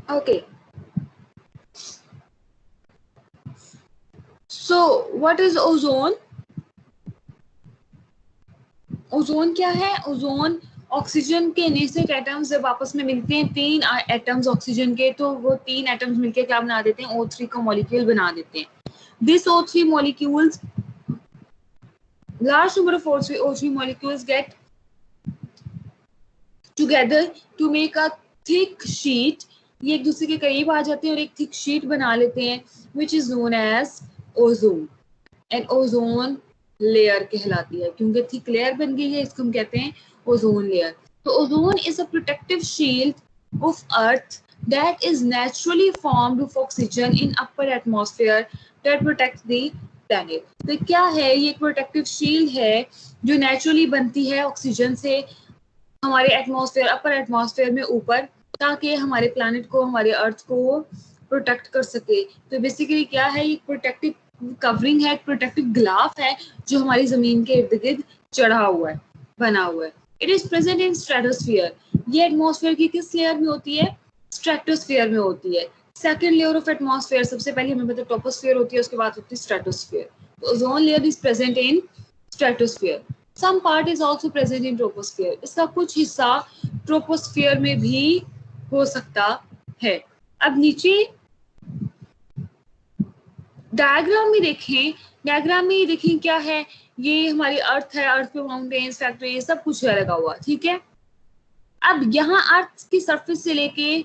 Okay, so what is ozone? Ozone क्या है? Ozone oxygen के नेसेट एटम्स जब आपस में मिलते हैं, तीन एटम्स ऑक्सीजन के, तो वो तीन एटम्स मिलकर क्या बना देते हैं? O3 का मॉलिक्यूल बना देते हैं. This O3 molecules, large number of O3 molecules get together to make a thick sheet. ये एक दूसरे के करीब आ जाते हैं और एक थिक शीट बना लेते हैं, which is known as ozone. And ozone layer कहलाती है, क्योंकि थिक लेयर बन गई है, इसको हम कहते हैं ओजोन लेयर. तो ozone is a protective shield of earth that is naturally formed of oxygen in upper atmosphere that protects the planet. तो क्या है? ये एक प्रोटेक्टिव शील्ड है जो नेचुरली बनती है ऑक्सीजन से हमारे एटमॉस्फेयर, अपर एटमॉस्फेयर में ऊपर, ताकि हमारे प्लैनेट को, हमारे अर्थ को प्रोटेक्ट कर सके. तो बेसिकली क्या है? ये प्रोटेक्टिव कवरिंग है, प्रोटेक्टिव ग्लाफ है जो हमारी जमीन के इर्द गिर्द चढ़ा हुआ है, बना हुआ है. It is present in stratosphere. ये एटमॉस्फेयर की किस लेयर में होती है? स्ट्रेटोस्फीयर में होती है. सेकंड लेयर ऑफ एटमॉस्फेयर, सबसे पहले हमें पता टोपोस्फीयर होती है, उसके बाद होती है stratosphere. Ozone layer is present in stratosphere. Some part is also present in troposphere. इसका कुछ हिस्सा ट्रोपोस्फीयर में भी हो सकता है. अब नीचे डायग्राम में देखें, डायग्राम में देखें क्या है? ये हमारी अर्थ है, अर्थ पे माउंटेन्स, फैक्ट्री, सब कुछ लगा हुआ, ठीक है. अब यहाँ अर्थ की सरफेस से लेके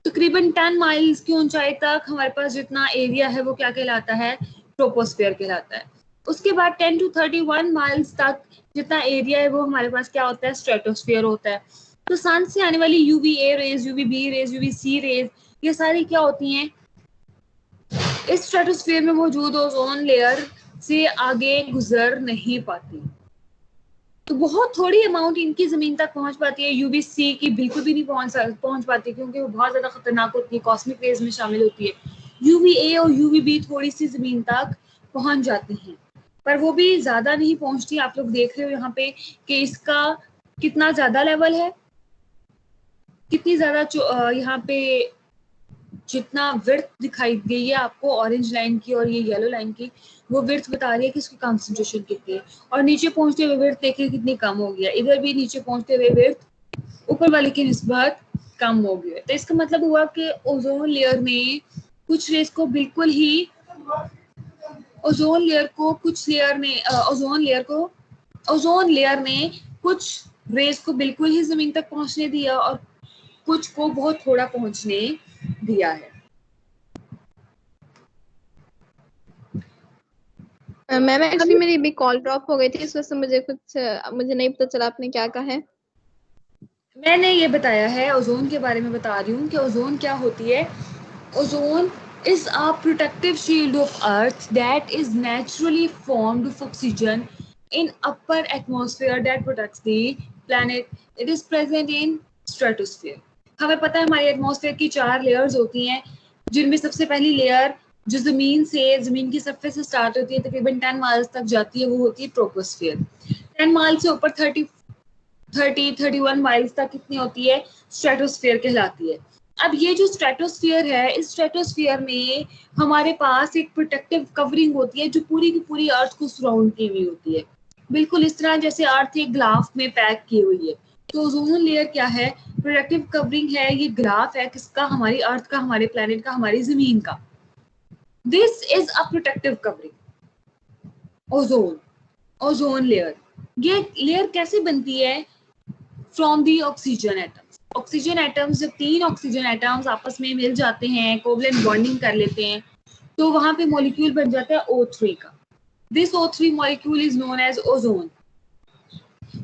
तकरीबन 10 माइल्स की ऊंचाई तक हमारे पास जितना एरिया है वो क्या कहलाता है? ट्रोपोस्फीयर कहलाता है. उसके बाद 10 to 31 माइल्स तक जितना एरिया है वो हमारे पास क्या होता है? स्ट्रेटोस्फीयर होता है. तो सन से आने वाली UVA rays, UVB rays, UVC rays, ये सारी क्या होती हैं? इस स्ट्रेटोस्फीयर में मौजूद ओजोन लेयर से आगे गुजर नहीं पाती. तो बहुत थोड़ी अमाउंट इनकी जमीन तक पहुंच पाती है. UVC की बिल्कुल भी नहीं पहुंच पाती, क्योंकि वो बहुत ज्यादा खतरनाक होती है, कॉस्मिक रेज में शामिल होती है. UVA और UVB थोड़ी सी जमीन तक पहुंच जाती हैं, पर वो भी ज्यादा नहीं पहुंचती. आप लोग देख रहे हो यहाँ पे कि इसका कितना ज्यादा लेवल है, कितनी ज्यादा यहाँ पे जितना विड्थ दिखाई गई है आपको ऑरेंज लाइन की और ये येलो लाइन की, वो विड्थ बता रही है कि इसकी कंसंट्रेशन कितनी है. और नीचे पहुंचते हुए विड्थ देखिए कितनी कम हो गया. इधर भी नीचे पहुंचते हुए विड्थ ऊपर वाले की निस्बत कम हो गई है. तो इसका मतलब हुआ कि ओजोन लेयर ने कुछ रेस को बिल्कुल ही, ओजोन लेयर ने कुछ रेस को बिल्कुल ही जमीन तक पहुंचने दिया और कुछ को बहुत थोड़ा पहुंचने दिया है. मैम एक्चुअली मेरी भी कॉल ड्रॉप हो गई थी, इस वजह से मुझे नहीं पता चला आपने क्या कहा है. मैंने ये बताया है, ओजोन के बारे में बता रही हूँ कि ओजोन क्या होती है. Ozone is a protective shield of earth that is naturally formed of oxygen in upper atmosphere that protects the planet. It is present in stratosphere. हमें पता है हमारी एटमॉस्फेयर की 4 लेयर्स होती हैं, जिनमें सबसे पहली लेयर जो जमीन की सरफेस से स्टार्ट होती है, तकरीबन 10 माइल्स तक जाती है, वो होती है ट्रोपोस्फियर. 10 माइल से ऊपर 31 माइल्स तक कितनी होती है? स्ट्रेटोस्फियर कहलाती है. अब ये जो स्ट्रेटोस्फियर है, इस स्ट्रेटोस्फियर में हमारे पास एक प्रोटेक्टिव कवरिंग होती है जो पूरी की पूरी अर्थ को सराउंड की हुई होती है, बिल्कुल इस तरह जैसे अर्थ एक ग्लाफ में पैक की हुई है. तो ओजोन लेयर क्या है? प्रोटेक्टिव कवरिंग है. ये ग्लाफ है किसका? हमारी अर्थ का, हमारे प्लेनेट का, हमारी जमीन का. This is a protective covering, ozone layer. ये लेयर कैसे बनती है? From the oxygen atoms. Oxygen atoms, जब 3 ऑक्सीजन एटम्स आपस में मिल जाते हैं, कोवलेंट बॉन्डिंग कर लेते हैं, तो वहां पे मॉलिक्यूल बन जाता है O3 का. This O3 molecule is known as ozone.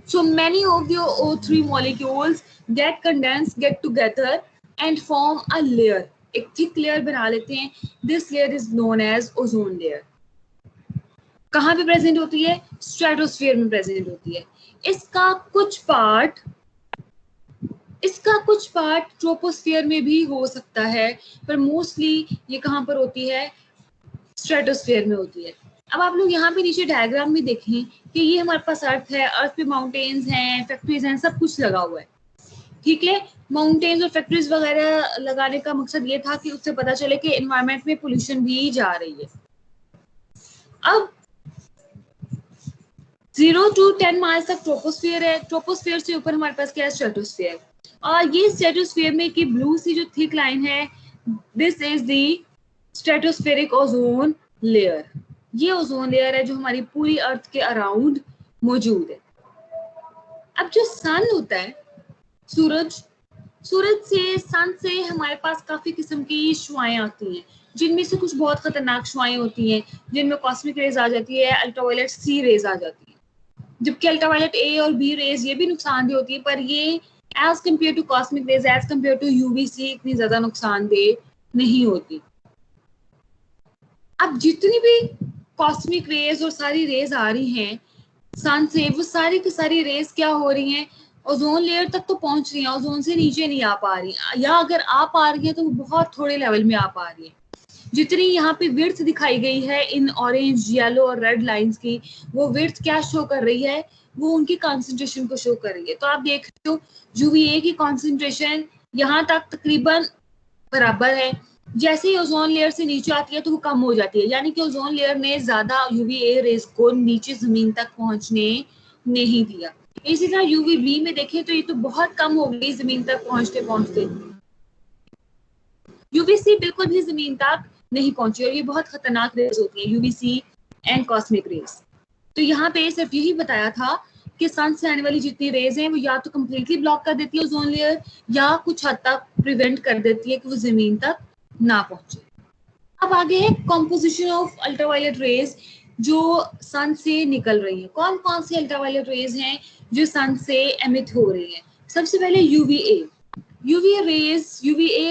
So many of the O3 molecules get condensed, get together and form a layer. एक थिक लेयर बना लेते हैं. This layer is known as ozone layer. कहाँ पे present होती है? Stratosphere में present होती है. इसका कुछ पार्ट ट्रोपोस्फीयर में भी हो सकता है, पर मोस्टली ये कहाँ पर होती है? स्ट्रेटोस्फीयर में होती है. अब आप लोग यहाँ पे नीचे डायग्राम में देखें कि ये हमारे पास अर्थ है, अर्थ पे माउंटेन्स हैं, फैक्ट्रीज हैं, सब कुछ लगा हुआ है. ठीक है। माउंटेन्स और फैक्ट्रीज वगैरह लगाने का मकसद ये था कि उससे पता चले कि एनवायरनमेंट में पोल्यूशन भी जा रही है। अब 0 to 10 माइल्स तक ट्रोपोस्फियर है। ट्रोपोस्फियर से ऊपर हमारे पास क्या है, स्ट्रेटोस्फियर। और ये स्ट्रेटोस्फियर में की ब्लू सी जो थिक लाइन है, this is the stratospheric ozone layer. ये ओजोन लेयर है जो हमारी पूरी अर्थ के अराउंड मौजूद है। अब जो सन होता है, सूरज से, सन से हमारे पास काफी किस्म की शुआएं आती हैं, जिनमें से कुछ बहुत खतरनाक शुआएं होती हैं, जिनमें कॉस्मिक रेज आ जाती है, अल्ट्रावायलेट सी रेज आ जाती है। जबकि अल्ट्रावायलेट ए और बी रेज ये भी नुकसानदेह होती है, पर ये as compare to cosmic rays, as compare to UVC इतनी ज्यादा नुकसानदेह नहीं होती। अब जितनी भी कॉस्मिक रेज और सारी रेज आ रही हैं सन से, वो सारी की सारी रेज क्या हो रही हैं, ओजोन लेयर तक तो पहुंच रही है, ओजोन से नीचे नहीं आ पा रही, या अगर आ पा रही है तो बहुत थोड़े लेवल में आ पा रही है। जितनी यहाँ पे विड्थ दिखाई गई है इन ऑरेंज, येलो और रेड लाइंस की, वो विड्थ क्या शो कर रही है, वो उनकी कॉन्सेंट्रेशन को शो कर रही है। तो आप देख रहे हो यूवीए की कॉन्सेंट्रेशन यहाँ तक तकरीबन बराबर है। जैसे ही ओजोन लेयर से नीचे आती है तो वो कम हो जाती है, यानी कि ओजोन लेयर ने ज्यादा यूवीए रेज को नीचे जमीन तक पहुंचने नहीं दिया। इसी तरह यूवीबी में देखें तो ये तो बहुत कम हो गई जमीन तक पहुंचते पहुंचते। यूवीसी बिल्कुल भी जमीन तक नहीं पहुंची, और ये बहुत खतरनाक रेज होती है यूवीसी एंड कॉस्मिक रेज। तो यहाँ पे सिर्फ यही बताया था कि सन से आने वाली जितनी रेज हैं वो या तो कम्प्लीटली ब्लॉक कर देती है ओजोन लेयर, या कुछ हद तक प्रिवेंट कर देती है कि वो जमीन तक ना पहुंचे। अब आगे है कॉम्पोजिशन ऑफ अल्ट्रावायलेट रेज जो सन से निकल रही है। कौन कौन सी अल्ट्रावायलेट रेज हैं जो सन से एमिट हो रही है? सबसे पहले UVA. UVA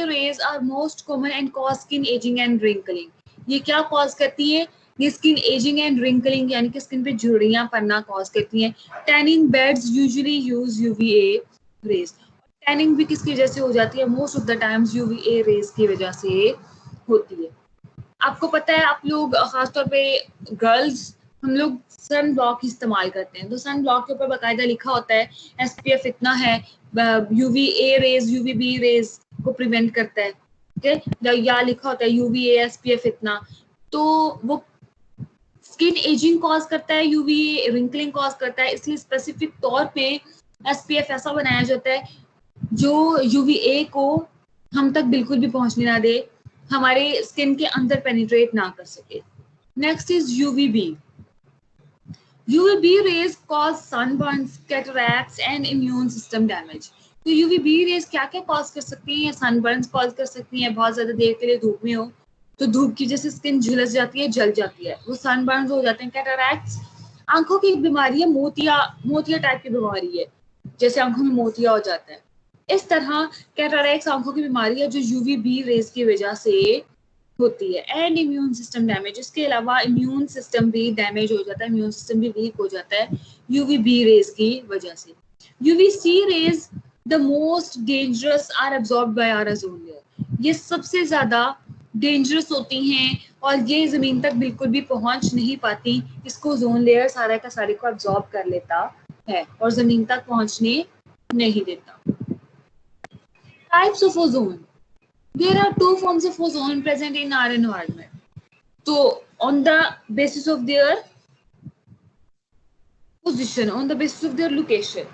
rays are most common and cause skin aging and wrinkling. ये क्या कॉज करती है? ये स्किन एजिंग एंड रिंकलिंग यानी कि स्किन पे झुर्रियां पड़ना कॉज करती हैं। Tanning beds usually use UVA rays. Tanning भी किसकी वजह से हो जाती है? Most of the times UVA rays की वजह से होती है। आपको पता है, आप लोग खासतौर पे गर्ल्स, हम लोग सन ब्लॉक इस्तेमाल करते हैं, तो सन ब्लॉक के ऊपर बाकायदा लिखा होता है SPF इतना है, UVA रेज UVB रेज को प्रिवेंट करता है, ठीक है, या लिखा होता है UVA SPF इतना। तो वो स्किन एजिंग कॉज करता है, UVA रिंकलिंग कॉज करता है, इसलिए स्पेसिफिक तौर पे SPF ऐसा बनाया जाता है जो UVA को हम तक बिल्कुल भी पहुंचने ना दे, हमारे स्किन के अंदर पेनिट्रेट ना कर सके। Next is UVB. UVB rays cause sunburns, cataracts and immune system damage. तो UVB rays क्या क्या कॉज कर सकती हैं? सनबर्न्स कॉज कर सकती हैं, बहुत ज्यादा देर के लिए धूप में हो तो धूप की जैसे स्किन झुलस जाती है, जल जाती है, वो सनबर्न्स हो जाते हैं। कैटरैक्ट्स आंखों की बीमारी है, मोतिया टाइप की बीमारी है, जैसे आंखों में मोतिया हो जाता है, इस तरह कैटरैक्ट्स आंखों की बीमारी है जो UVB रेज की वजह से होती है। एंड इम्यून सिस्टम डैमेज, इसके अलावा इम्यून सिस्टम भी डैमेज हो जाता है, इम्यून सिस्टम भी वीक हो जाता है UVB रेज की वजह से। UVC rays the most dangerous are absorbed by our ozone layer. ये सबसे ज्यादा डेंजरस होती हैं और ये जमीन तक बिल्कुल भी पहुंच नहीं पाती, इसको ओजोन लेयर सारा का सारे को एब्जॉर्ब कर लेता है और जमीन तक पहुंचने नहीं देता। Types of ozone. There are two forms of ozone present in our environment. So, on the basis of their position, on the basis of their location,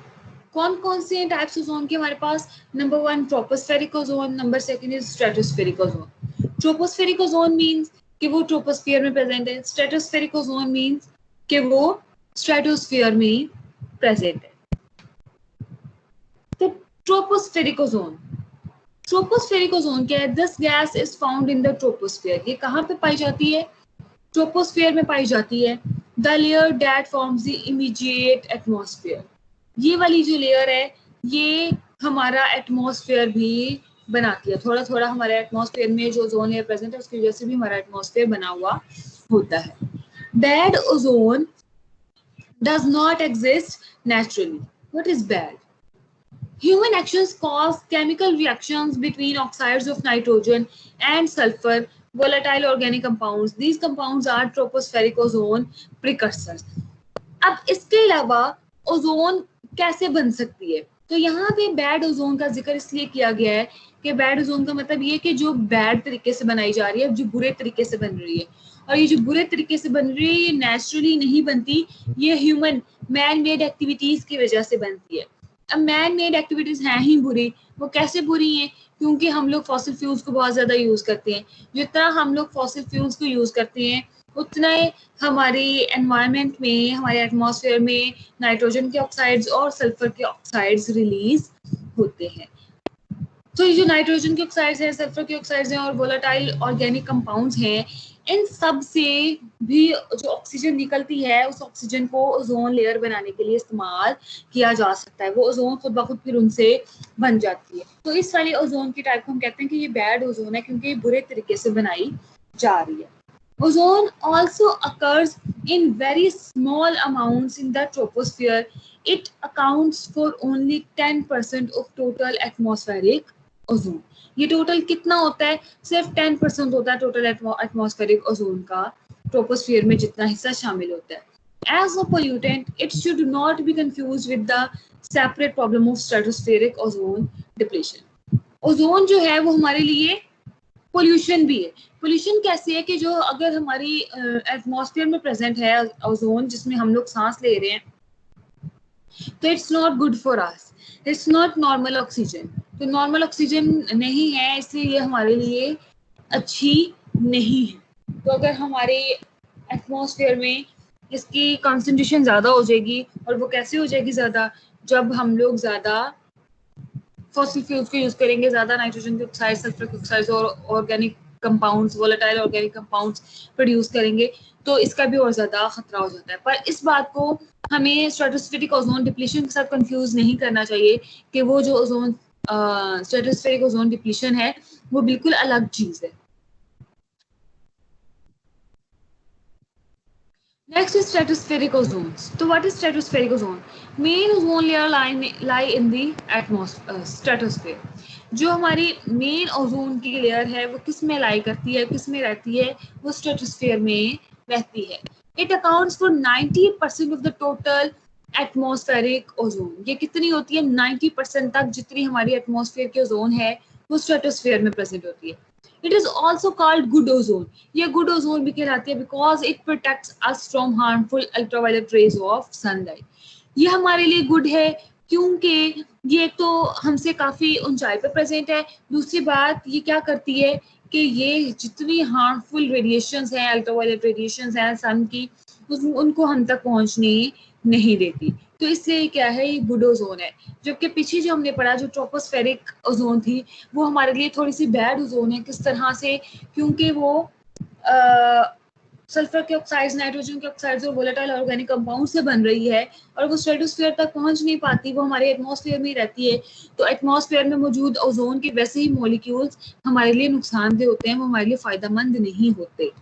कौन से टाइप्स ओजोन के हमारे पास? Number 1 tropospheric ozone, number 2 is stratospheric ozone. Tropospheric ozone means कि वो troposphere में present है, stratospheric ozone means कि वो स्ट्रेटोस्फियर में प्रेजेंट है। तो ट्रोपोस्फेरिक ओजोन, ट्रोपोस्फेरिक ओजोन क्या है? This gas is found in the troposphere. ये कहाँ पे पाई जाती है? ट्रोपोस्फियर में पाई जाती है। The layer that forms the immediate atmosphere, ये वाली जो लेयर है ये हमारा एटमॉस्फेयर भी बनाती है। थोड़ा थोड़ा हमारे एटमॉस्फेयर में जो ओजोन लेयर प्रेजेंट है उसकी वजह से भी हमारा एटमॉस्फेयर बना हुआ होता है। Bad ozone does not exist naturally. What is bad? Human actions cause chemical reactions between oxides of nitrogen and sulfur, volatile organic compounds. These compounds are tropospheric ozone precursors. अब इसके अलावा ओजोन कैसे बन सकती है? तो यहाँ पे बैड ओजोन का जिक्र इसलिए किया गया है कि बैड ओजोन का मतलब ये कि जो बैड तरीके से बनाई जा रही है, जो बुरे तरीके से बन रही है, और ये जो बुरे तरीके से बन रही है ये नेचुरली नहीं बनती, ये ह्यूमन मैन मेड एक्टिविटीज की वजह से बनती है। अब मैन मेड एक्टिविटीज हैं ही बुरी, वो कैसे बुरी हैं? क्योंकि हम लोग फॉसिल फ्यूल्स को बहुत ज्यादा यूज करते हैं। जितना हम लोग फॉसिल फ्यूल्स को यूज करते हैं उतना हमारे एनवायरनमेंट में, हमारे एटमॉस्फेयर में नाइट्रोजन के ऑक्साइड्स और सल्फर के ऑक्साइड्स रिलीज होते हैं। तो ये जो नाइट्रोजन के ऑक्साइड्स हैं, सल्फर के ऑक्साइड्स हैं और वोलेटाइल ऑर्गेनिक कंपाउंड्स हैं, इन सब से भी जो ऑक्सीजन निकलती है उस ऑक्सीजन को ओजोन लेयर बनाने के लिए इस्तेमाल किया जा सकता है। वो ओजोन खुद ब खुद फिर उनसे बन जाती है। तो इस वाली ओजोन की टाइप को हम कहते हैं कि ये बैड ओजोन है, क्योंकि ये बुरे तरीके से बनाई जा रही है। Ozone also occurs in very small amounts in the troposphere. It accounts for only 10% of total atmospheric ozone. ये टोटल कितना होता है? सिर्फ 10% होता है टोटल एटमॉस्फेरिक ओजोन का, ट्रोपोस्फियर में जितना हिस्सा शामिल होता है. As a pollutant, it should not be confused with the separate problem of stratospheric ozone depletion. Ozone जो है वो हमारे लिए पोल्यूशन भी है। पोल्यूशन कैसे है कि जो अगर हमारी एटमॉस्फेयर में प्रेजेंट है ओजोन, जिसमें हम लोग सांस ले रहे हैं, तो it's not good for us, it's not normal oxygen. तो नॉर्मल ऑक्सीजन नहीं है, इसलिए ये हमारे लिए अच्छी नहीं है। तो अगर हमारे एटमॉस्फेयर में इसकी कॉन्सेंट्रेशन ज़्यादा हो जाएगी, और वो कैसे हो जाएगी ज़्यादा? जब हम लोग ज़्यादा फॉसिल फ्यूल्स को यूज करेंगे, ज्यादा नाइट्रोजन के ऑक्साइड, सल्फर के ऑक्साइड और organic compounds, volatile organic compounds produce करेंगे, तो इसका भी और ज्यादा खतरा हो जाता है। पर इस बात को हमें स्ट्रेटोस्फेरिक ओजोन डिप्लीशन के साथ कंफ्यूज नहीं करना चाहिए कि वो जो ओजोन स्ट्रेटोस्फेरिक ओजोन डिप्लीशन है वो बिल्कुल अलग चीज है। Next is stratospheric ozone. So what is stratospheric ozone? Main ozone layer lie in the stratosphere. जो हमारी मेन ओजोन की लेयर है वो किस में लाई करती है, किस में रहती है? वो स्ट्रेटोस्फेयर में रहती है। It accounts for 90% of the total atmospheric ozone. ये कितनी होती है? 90% तक जितनी हमारी एटमॉस्फेयर की ओजोन है वो स्ट्रेटोस्फेयर में प्रेजेंट होती है। It is also called good ozone. ये good ozone भी कहलाती है because it protects us from harmful ultraviolet rays of sunlight. ये हमारे लिए गुड है क्योंकि ये एक तो हमसे काफी ऊंचाई पे प्रेजेंट है, दूसरी बात ये क्या करती है कि ये जितनी हार्मफुल रेडिएशंस हैं, अल्ट्रावायलेट रेडिएशंस हैं सन की, उनको हम तक पहुंचने नहीं देती। तो इसलिए क्या है, ये गुड ओजोन है। जबकि पीछे जो हमने पढ़ा जो ट्रोपोस्फेरिक ओजोन थी वो हमारे लिए थोड़ी सी बैड ओजोन है। किस तरह से? क्योंकि वो सल्फर के ऑक्साइड्स, नाइट्रोजन के ऑक्साइड्स और वोलेटाइल ऑर्गेनिक कंपाउंड से बन रही है और वो स्ट्रेटोस्फीयर तक पहुंच नहीं पाती, वो हमारे एटमॉस्फेयर में ही रहती है। तो एटमॉस्फेयर में मौजूद ओजोन के वैसे ही मॉलिक्यूल्स हमारे लिए नुकसानदेह होते हैं, वो हमारे लिए फायदेमंद नहीं होते।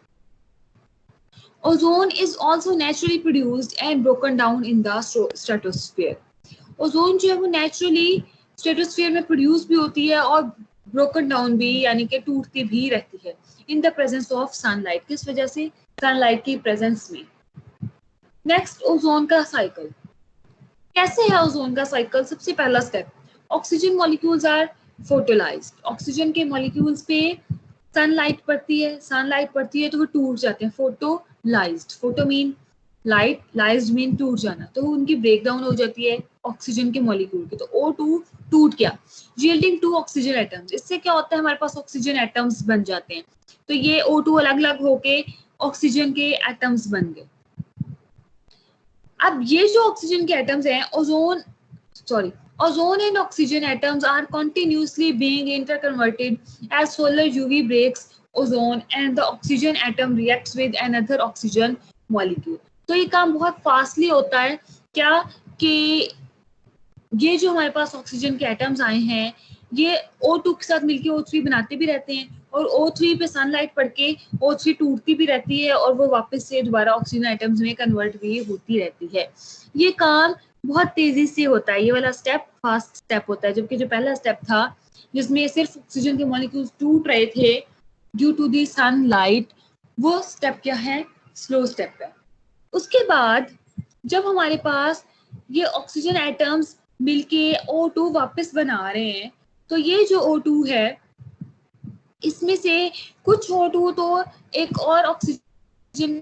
Ozone is also naturally produced and broken down in the stratosphere. Ozone जो है वो नेचुरली स्ट्रेटोस्फीयर में प्रोड्यूस भी होती है और ब्रोकन डाउन भी, यानी कि टूटती भी रहती है in the presence of sunlight. किस वजह से? सनलाइट की प्रेजेंस में। नेक्स्ट, ओजोन का साइकिल कैसे है? ओजोन का साइकिल, सबसे पहला step, oxygen molecules are photolyzed. Oxygen के मॉलिक्यूल्स पे सनलाइट पड़ती है तो वो टूट जाते हैं। Photolyzed, photo mean light, lysed mean टूट जाना, तो उनकी ब्रेकडाउन हो जाती है ऑक्सीजन के मॉलिक्यूल की। तो O2 टूट गया, yielding 2 ऑक्सीजन एटम्स। इससे क्या होता है, हमारे पास ऑक्सीजन एटम्स बन जाते हैं। तो ये O2 अलग अलग होके ऑक्सीजन के एटम्स बन गए। अब ये जो ऑक्सीजन के एटम्स हैं, ozone and oxygen atoms are continuously being interconverted as solar UV breaks ozone and the oxygen atom reacts with another oxygen molecule. तो ये काम बहुत फास्टली होता है। क्या कि ये जो हमारे पास ऑक्सीजन के एटम्स आए हैं ये O2 के साथ मिलके O3 बनाते भी रहते हैं और O3 पे सनलाइट पड़ के O3 टूटती भी रहती है और वो वापस से दोबारा ऑक्सीजन एटम्स में कन्वर्ट भी होती रहती है। ये काम बहुत तेजी से होता है। ये वाला स्टेप फास्ट स्टेप होता है, जबकि जो पहला स्टेप था जिसमें सिर्फ ऑक्सीजन के मॉलिक्यूल्स टूट रहे थे ड्यू टू दी सनलाइट, वो स्टेप क्या है? स्लो स्टेप है। उसके बाद जब हमारे पास ये ऑक्सीजन एटम्स मिलके O2 वापस बना रहे हैं, तो ये जो O2 है इसमें से कुछ O2 तो एक और ऑक्सीजन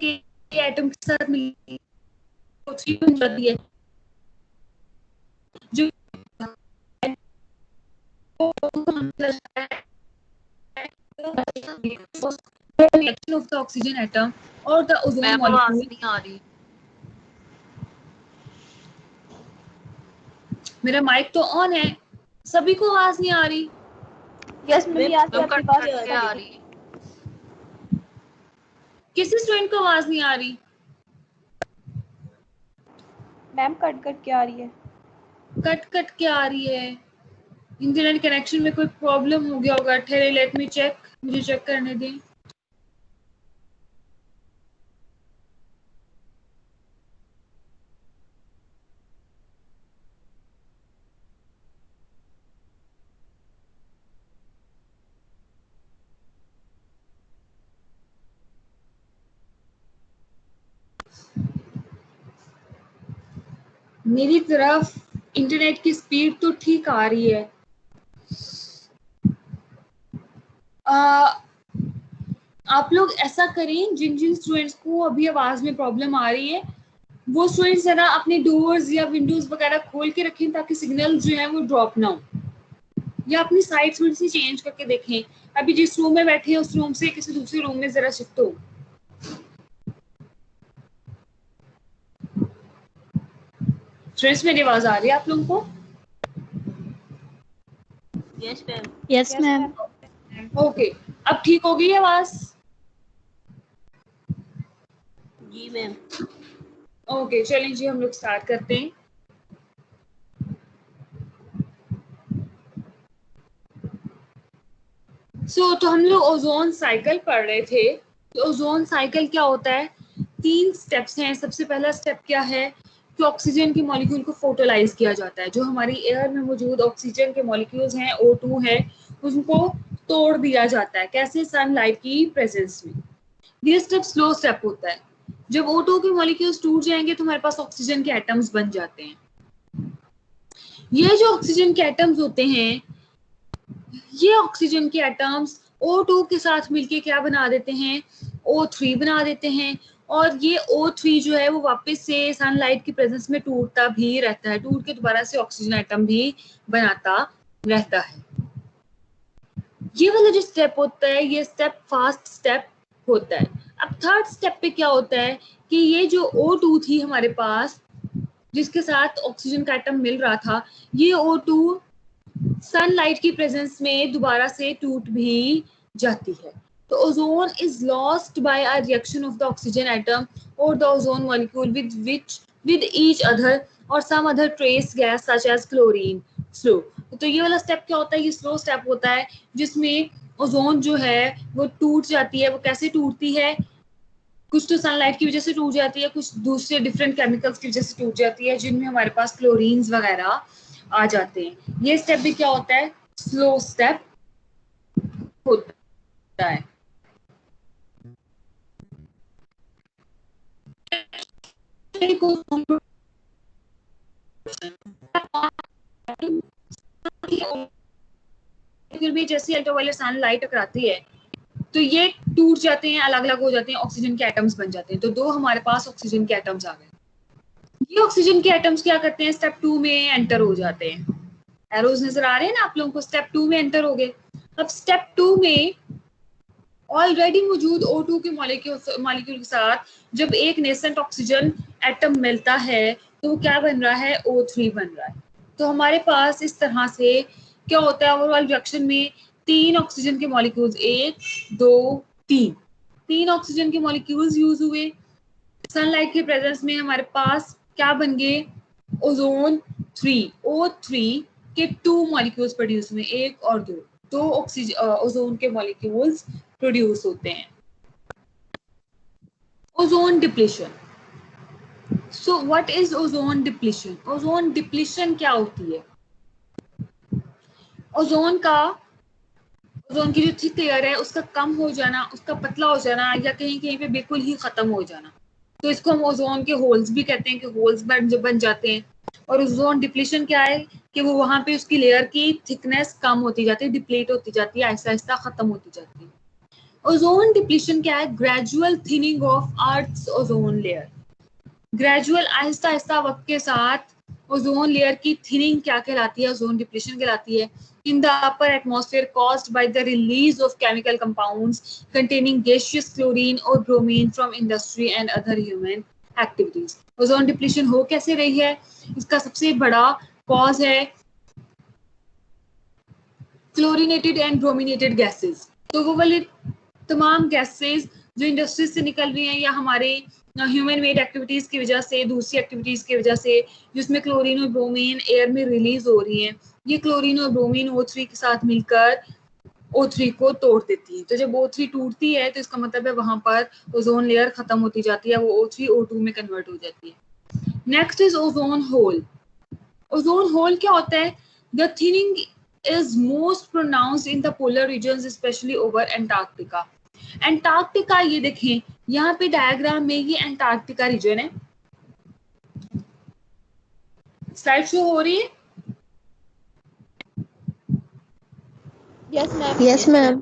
के एटम के साथ मिलकर O3 बन जाती है, जो reaction of the oxygen atom or the ozone molecule. नहीं आ रही, मेरा माइक तो ऑन है, सभी को आवाज नहीं आ रही? यस मेरी मैम कट कट के आ रही। किसी स्टूडेंट को आवाज नहीं आ रही? मैम कट कट के आ रही है। कट कट के आ रही है, इंटरनेट कनेक्शन में कोई प्रॉब्लम हो गया होगा। ठहरे, लेट मी चेक, मुझे चेक करने दें। मेरी तरफ इंटरनेट की स्पीड तो ठीक आ रही है। आप लोग ऐसा करें, जिन जिन स्टूडेंट्स को अभी आवाज में प्रॉब्लम आ रही है वो स्टूडेंट्स जरा अपने डोर्स या विंडोज वगैरह खोल के रखें ताकि सिग्नल जो है वो ड्रॉप ना हो, या अपनी साइड थोड़ी सी चेंज करके देखें। अभी जिस रूम में बैठे हैं उस रूम से किसी दूसरे रूम में जरा शिफ्ट हो। स्टूडेंट्स मेरी आवाज आ रही है आप लोगों को? Yes ma'am. Yes ma'am. Okay, अब ठीक हो गई आवाज? जी मैम। ओके चलिए जी, हम लोग स्टार्ट करते हैं। तो हम लोग ओजोन साइकिल पढ़ रहे थे। तो ओजोन साइकिल क्या होता है? 3 स्टेप्स हैं। सबसे पहला स्टेप क्या है कि ऑक्सीजन के मॉलिक्यूल को फोटोलाइज किया जाता है। जो हमारी एयर में मौजूद ऑक्सीजन के मॉलिक्यूल्स हैं, O2 है, उनको तोड़ दिया जाता है। कैसे? सनलाइट की प्रेजेंस में। ये स्टेप स्लो स्टेप होता है। जब O2 के मॉलिक्यूल्स टूट जाएंगे तो हमारे पास ऑक्सीजन के एटम्स बन जाते हैं। ये जो ऑक्सीजन के एटम्स होते हैं, ये ऑक्सीजन के एटम्स O2 के साथ मिलके क्या बना देते हैं? O3 बना देते हैं। और ये O3 जो है वो वापस से सनलाइट की प्रेजेंस में टूटता भी रहता है, टूट के दोबारा से ऑक्सीजन एटम भी बनाता रहता है। ये वाला जो स्टेप होता है ये स्टेप फास्ट स्टेप होता है। अब थर्ड स्टेप पे क्या होता है कि ये जो O2 थी हमारे पास, जिसके साथ ऑक्सीजन का एटम मिल रहा था, ये O2 सनलाइट की प्रेजेंस में दोबारा से टूट भी जाती है। तो ozone is lost by a reaction of the oxygen atom और the ozone molecule with each other और some other trace gas such as chlorine slow. तो ये वाला स्टेप क्या होता है? ये स्लो स्टेप होता है जिसमें ओजोन जो है वो टूट जाती है। वो कैसे टूटती है? कुछ तो सनलाइट की वजह से टूट जाती है, कुछ दूसरे डिफरेंट केमिकल्स की वजह से टूट जाती है, जिनमें हमारे पास क्लोरीन्स वगैरह आ जाते हैं। ये स्टेप भी क्या होता है? स्लो स्टेप होता है। फिर भी जैसे अल्ट्रावायलेट सनलाइट टकराती है तो ये टूट जाते हैं, अलग अलग हो जाते हैं, ऑक्सीजन के एटम्स बन जाते हैं। तो 2 हमारे पास ऑक्सीजन के एटम्स आ गए। ये ऑक्सीजन के एटम्स क्या करते हैं? स्टेप 2 में एंटर हो जाते हैं। एरोज नजर आ रहे हैं ना आप लोगों को? स्टेप 2 में एंटर हो गए। अब स्टेप 2 में ऑलरेडी मौजूद O2 के मॉलिक्यूल के साथ जब एक नेसेंट ऑक्सीजन एटम मिलता है तो वो क्या बन रहा है? O3 बन रहा है। तो हमारे पास इस तरह से क्या होता है? ओवरऑल रिएक्शन में 3 ऑक्सीजन के मॉलिक्यूल्स, 1 2 3 ऑक्सीजन के मॉलिक्यूल्स यूज हुए। सनलाइट के प्रेजेंस में हमारे पास क्या बन गए? ओजोन 3, O3 के 2 मॉलिक्यूल्स प्रोड्यूस हुए, 1 और 2 ऑक्सीजन ओजोन के मॉलिक्यूल्स प्रोड्यूस होते हैं। Ozone depletion. So what is ozone depletion? Ozone depletion क्या होती है? ओजोन की जो थिक लेयर है उसका कम हो जाना, उसका पतला हो जाना, या कहीं कहीं पे बिल्कुल ही खत्म हो जाना। तो इसको हम ओजोन के होल्स भी कहते हैं कि होल्स बन जाते हैं। और ओजोन डिप्लीशन क्या है कि वो वहां पे उसकी लेयर की थिकनेस कम होती जाती है, डिप्लीट होती जाती है, आहिस्ता आहिस्ता खत्म होती जाती है। ओजोन डिप्लीशन क्या है? Gradual thinning of earth's ozone layer. Gradual आहिस्ता आहिस्ता वक्त के साथ ओजोन लेयर की थिनिंग क्या कहलाती है? ओजोन डिप्लीशन कहलाती है। In the upper atmosphere caused by the release of chemical compounds containing gaseous chlorine or bromine from industry and other human activities. Ozone depletion हो कैसे रही है? इसका सबसे बड़ा कॉज है क्लोरीनेटेड एंड ब्रोमिनेटेड गैसेस। तो वो वाले तमाम गैसेस जो इंडस्ट्रीज से निकल रही हैं या हमारे ह्यूमन मेड एक्टिविटीज की वजह से, दूसरी एक्टिविटीज की वजह से, जिसमें क्लोरीन और ब्रोमीन एयर में रिलीज हो रही हैं, ये क्लोरीन और ब्रोमीन O3 के साथ मिलकर O3 को तोड़ देती है। तो जब O3 टूटती है तो इसका मतलब है वहां पर ओजोन लेयर खत्म होती जाती है, वो O3 O2 में कन्वर्ट हो जाती है। Next is ozone hole. Ozone hole क्या होता है? The thinning is most pronounced in the polar regions, especially over Antarctica. Antarctica, ये देखें यहाँ पे डायग्राम में, ये एंटार्क्टिका रीजन है। स्लाइड शो हो रही है? Yes ma'am.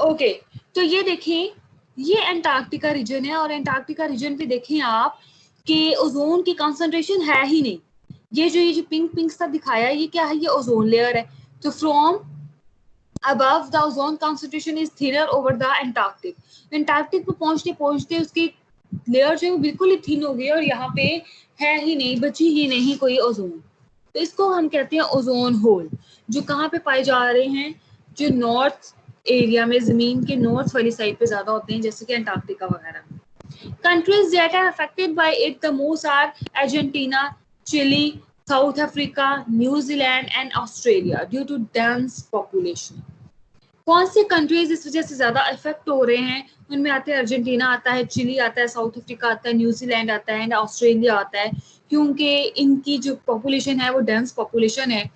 ओके, तो ये देखें, ये एंटार्क्टिका रीजन है और एंटार्क्टिका रीजन पे देखें आप कि ओजोन की कंसंट्रेशन है ही नहीं। ये जो पिंक पिंक सा दिखाया है, ये क्या है? ये ओजोन लेयर है। तो from above the ozone concentration is thinner over the Antarctic. Antarctic पे पहुंचते पहुंचते उसकी लेयर जो है वो बिल्कुल ही थिन हो गई और यहाँ पे है ही नहीं, बची ही नहीं कोई ओजोन। तो इसको हम कहते हैं ओजोन होल, जो कहाँ पे पाए जा रहे हैं? जो नॉर्थ एरिया में, जमीन के नॉर्थ वाली साइड पे ज्यादा होते हैं, जैसे कि एंटार्क्टिका वगैरह। Countries that are affected by it the most are Argentina, Chile, South Africa, New Zealand and Australia due to dense population. कौन से कंट्रीज इस वजह से ज्यादा इफेक्ट हो रहे हैं? उनमें आते हैं अर्जेंटीना आता है, चिली आता है, साउथ अफ्रीका आता है, न्यूजीलैंड आता है एंड ऑस्ट्रेलिया आता है, क्योंकि इनकी जो पॉपुलेशन है वो डेंस पॉपुलेशन है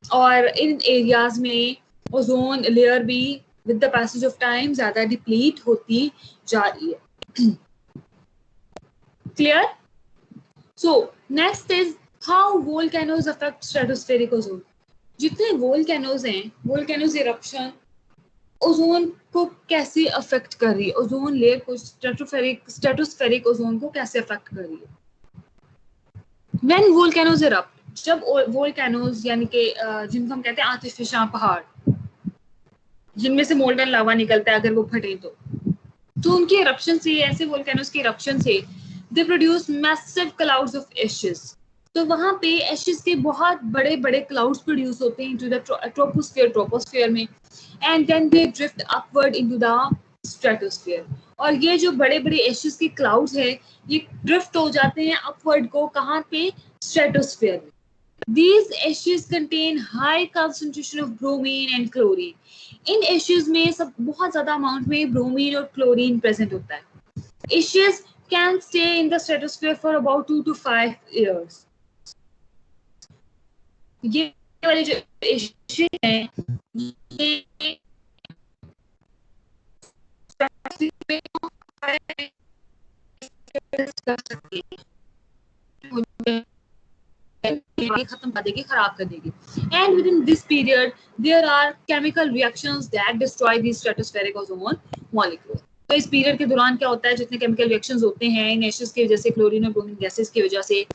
और इन एरियाज में ओजोन लेयर भी with the passage of time ज्यादा डिप्लीट होती जा रही है। Clear? So next is how volcanoes affect stratospheric ozone. जितने वोल्केनोज हैं, वोल्केनोज इरप्शन ओजोन को कैसे अफेक्ट कर रही है? ओजोन लेयर को, स्ट्रेटोस्फेरिक ओजोन को कैसे अफेक्ट कर रही है? व्हेन वोल्केनोज इरप्ट, जब वोल्केनोज यानी कि जिनको हम कहते हैं आतिशफशां पहाड़, जिनमें से मोल्टन लावा निकलता है अगर वो फटे तो उनके इरप्शन से, ऐसे वोल्केनोज के इरप्शन से they produce massive clouds of ashes. तो वहां पे एशेस के बहुत बड़े बड़े क्लाउड्स प्रोड्यूस होते हैं इनटू द ट्रोपोस्फेयर में, and then they drift upward into the stratosphere. और ये जो बड़े बड़े एशेस के क्लाउड्स है, ये ड्रिफ्ट हो जाते हैं अपवर्ड को, कहाँ पे? स्ट्रेटोस्फेयर में। These ashes contain high concentration of bromine and chlorine. In ashes में सब बहुत ज्यादा अमाउंट में ब्रोमीन और क्लोरीन प्रेजेंट होता है। Ashes can stay in the stratosphere for about 2 to 5 years. ये वाले जो ashes हैं, ये खत्म कर देगी, खराब कर देगी। And with in this period there are chemical reactions that destroy the stratospheric ozone molecule. तो इस पीरियड के दौरान क्या होता है? जितने केमिकल रिएक्शंस होते हैं इन एशेस की वजह से, क्लोरीन और ब्रोमीन गैसेस की वजह से,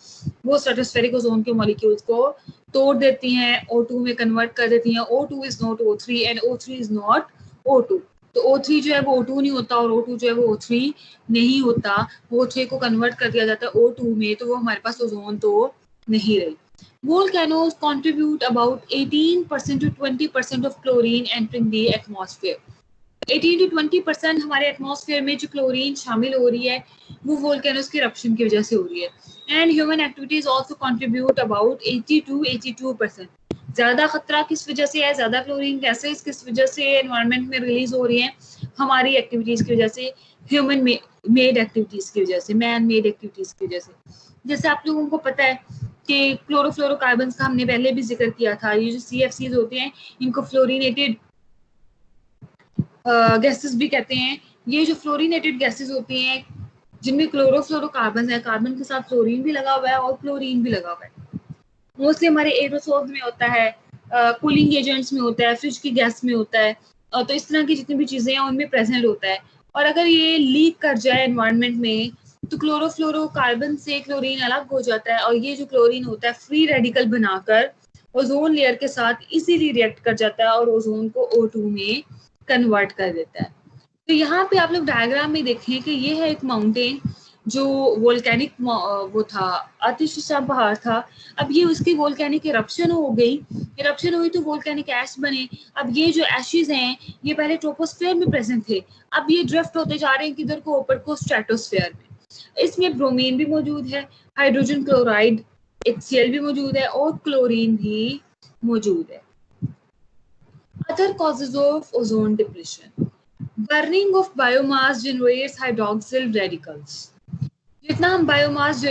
वो स्ट्रेटोस्फेरिक ओजोन के मॉलिक्यूल्स को तोड़ देती हैं, O2 में कन्वर्ट कर देती हैं। O2 is not O3 and O3 is not O2। तो O3 जो है वो O2 नहीं होता और O2 जो है वो O3 नहीं होता। O3 को कन्वर्ट कर दिया जाता है O2 में, तो वो हमारे पास ओजोन तो नहीं रही। Volcanoes contribute about 18% to 20% of chlorine entering the atmosphere. 18 to 20% हमारे एटमॉस्फेयर में जो क्लोरीन शामिल हो रही है वो वोल्केनोस की इरप्शन की वजह से हो रही है। And human activities also contribute about 80 to 82%. ज्यादा खतरा किस वजह से है? ज्यादा क्लोरीन गैसेस किस वजह से एनवायरनमेंट में रिलीज हो रही हैं? हमारी एक्टिविटीज की वजह से, ह्यूमन मेड एक्टिविटीज की वजह से, मैन मेड एक्टिविटीज की वजह से। जैसे आप लोगों को पता है कि क्लोरोफ्लोरोकार्बन्स का हमने पहले भी जिक्र किया था। ये जो CFCs होते हैं इनको फ्लोरिनेटेड गैसेस भी कहते हैं। ये जो फ्लोरिनेटेड गैसेस होती हैं जिनमें क्लोरोफ्लोरोकार्बन्स है, कार्बन के साथ फ्लोरीन भी लगा हुआ है और क्लोरीन भी लगा हुआ है। मोस्टली हमारे एरोसोल्स में होता है, कूलिंग एजेंट्स में होता है, फ्रिज की गैस में होता है, तो इस तरह की जितनी भी चीजें हैं उनमें प्रेजेंट होता है। और अगर ये लीक कर जाए एनवायरनमेंट में तो क्लोरोफ्लोरोकार्बन से क्लोरीन अलग हो जाता है, और ये जो क्लोरीन होता है फ्री रेडिकल बनाकर ओजोन लेयर के साथ इजीली रिएक्ट कर जाता है और ओजोन को O2 में कन्वर्ट कर देता है। तो यहाँ पे आप लोग डायग्राम में देखें कि ये है एक माउंटेन जो वोल्केनिक वो था, अतिशीतल पहाड़ था। अब ये उसकी वोल्केनिक इरप्शन हो गई, इरप्शन हुई तो वोल्केनिक ऐश बने। अब ये जो एशेज हैं ये पहले ट्रोपोस्फेयर में प्रेजेंट थे, अब ये ड्रिफ्ट होते जा रहे हैं किधर को, ऊपर को स्ट्रेटोस्फेयर में। इसमें ब्रोमीन भी मौजूद है, हाइड्रोजन क्लोराइड HCl भी मौजूद है और क्लोरीन भी मौजूद है। Other causes of ozone depletion, burning of biomass generates hydroxyl radicals. जितना हम बायोमास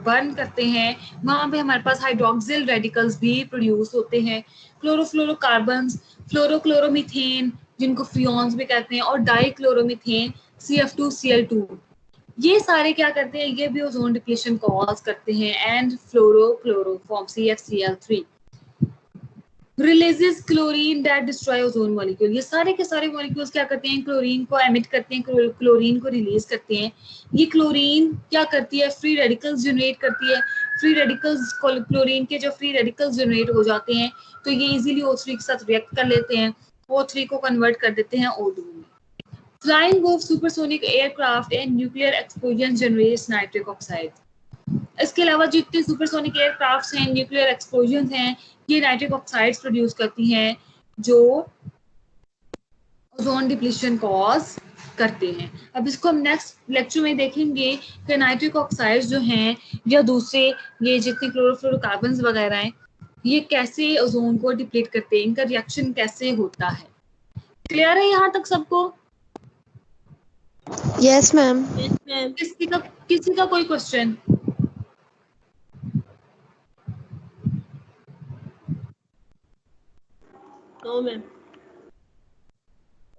बर्न करते हैं वहां पे हमारे पास हाइड्रोक्सिल रेडिकल्स भी प्रोड्यूस होते हैं। क्लोरोफ्लोरोकार्बन्स, फ्लोरोक्लोरोमीथेन जिनको फ्रियोन्स भी कहते हैं, और डाइक्लोरोमीथेन CF2Cl2, ये सारे क्या करते हैं, ये भी ओजोन डिप्लीशन कॉज करते हैं। And fluorochloroform CFCl3 releases chlorine that destroy ozone molecule. ये सारे के सारे मॉलिक्यूल्स क्या करते हैं, क्लोरीन को एमिट करते हैं, क्लोरीन को रिलीज करते हैं। ये क्लोरीन क्या करती है, फ्री रेडिकल्स जनरेट करती है। फ्री रेडिकल्स, क्लोरीन के जो फ्री रेडिकल्स जनरेट हो जाते हैं तो ये इजीली O3 के साथ रिएक्ट कर लेते हैं, O3 को कन्वर्ट कर देते हैं O2 में। Flying of supersonic aircraft and nuclear explosion generates nitric oxide. इसके अलावा जितने सुपरसोनिक एयरक्राफ्ट्स हैं, न्यूक्लियर एक्सप्लोजन हैं, ये नाइट्रिक ऑक्साइड्स प्रोड्यूस करती हैं जो ओजोन डिप्लीशन कॉज करते हैं। अब इसको हम नेक्स्ट लेक्चर में देखेंगे कि नाइट्रिक ऑक्साइड्स जो हैं या दूसरे ये जितने क्लोरोफ्लोरोकार्बन्स वगैरह हैं ये कैसे ओजोन को डिप्लीट करते हैं, इनका रिएक्शन कैसे होता है। क्लियर है यहाँ तक सबको? Yes ma'am. Yes ma'am. किसी का कोई क्वेश्चन? No ma'am.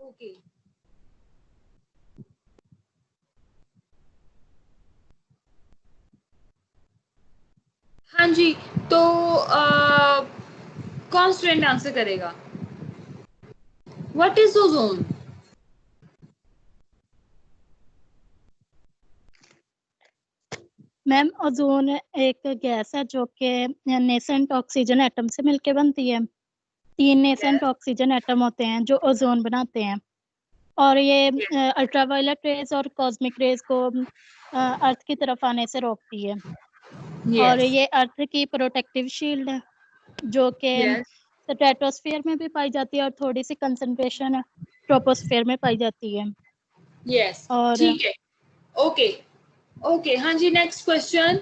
ओके, हाँ जी, तो कौन स्टूडेंट आंसर करेगा? What is ozone? Ma'am ozone एक गैस है जो कि नेसेंट ऑक्सीजन एटम से मिलकर बनती है। 3 नेसेंट ऑक्सीजन एटम होते हैं जो ओजोन बनाते हैं, और ये अल्ट्रावायलेट रेज और कॉस्मिक रेज को अर्थ की तरफ आने से रोकती है। और ये अर्थ की प्रोटेक्टिव शील्ड है जो कि स्ट्रेटोस्फेयर में भी पाई जाती है और थोड़ी सी कंसंट्रेशन ट्रोपोस्फेयर में पाई जाती है। यस, और ठीक है, ओके ओके, हाँ जी, नेक्स्ट क्वेश्चन।